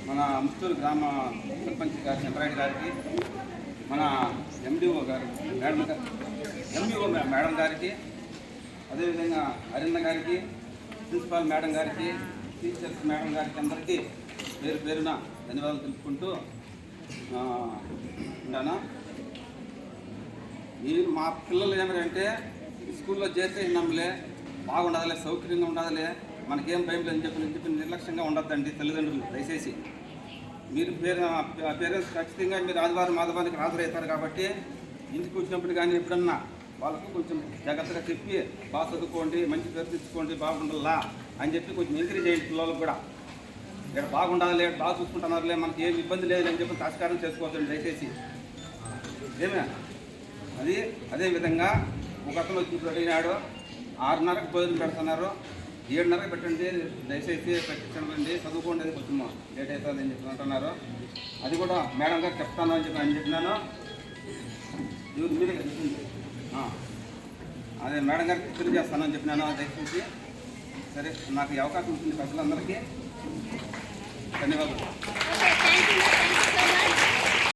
మన ముత్తూరు గ్రామ సర్పంచ్ గారి చంద్రారెడ్డి గారికి, మన ఎండిఓ గారు ఎండిఓ మేడం గారికి, అదేవిధంగా అరిన్న గారికి, ప్రిన్సిపాల్ మేడం గారికి, టీచర్స్ మేడం గారికి అందరికీ పేరు పేరున ధన్యవాదాలు తెలుపుకుంటూ ఉన్నాను. మీరు మా పిల్లలు ఏమంటే స్కూల్లో చేసేసినాంలే, బాగుండదులే, సౌకర్యంగా ఉండదులే, మనకేం భయం లేదని చెప్పి నిర్లక్ష్యంగా ఉండద్దండి తల్లిదండ్రులు. దయచేసి మీరు పేరెంట్స్ ఖచ్చితంగా మీరు ఆదివారానికి హాజరవుతారు కాబట్టి ఇంటికి వచ్చినప్పుడు కానీ ఎప్పుడన్నా వాళ్ళకు కొంచెం జాగ్రత్తగా చెప్పి బాగా చదువుకోండి, మంచి పేరు తెచ్చుకోండి, బాగుండాలా అని చెప్పి కొంచెం ఎంకరేజ్ చేయండి. పిల్లలకు కూడా ఇక్కడ బాగుండాలి, బాగా చూసుకుంటున్నారులే, మనకి ఏం ఇబ్బంది లేదు అని చెప్పి తిరస్కారం చేసుకోవద్దండి దయచేసి. ఏమే అది అదేవిధంగా ఒక అతను వచ్చి అడిగినాడు, 6:30కి భోజనం పెడుతున్నారు, 7:30కి పెట్టండి దయచేసి పెట్టించండి, చదువుకోండి, అది కొంచెం లేట్ అవుతుంది అని చెప్పి అంటున్నారు. అది కూడా మేడం గారు చెప్తాను అని చెప్పినాను. ఇవి మీరే చెప్పింది అదే మేడం గారికి తెలియజేస్తానని చెప్పినాను. దయచేసి సరే, నాకు ఈ అవకాశం ఇచ్చింది ప్రజలందరికీ ధన్యవాదాలు.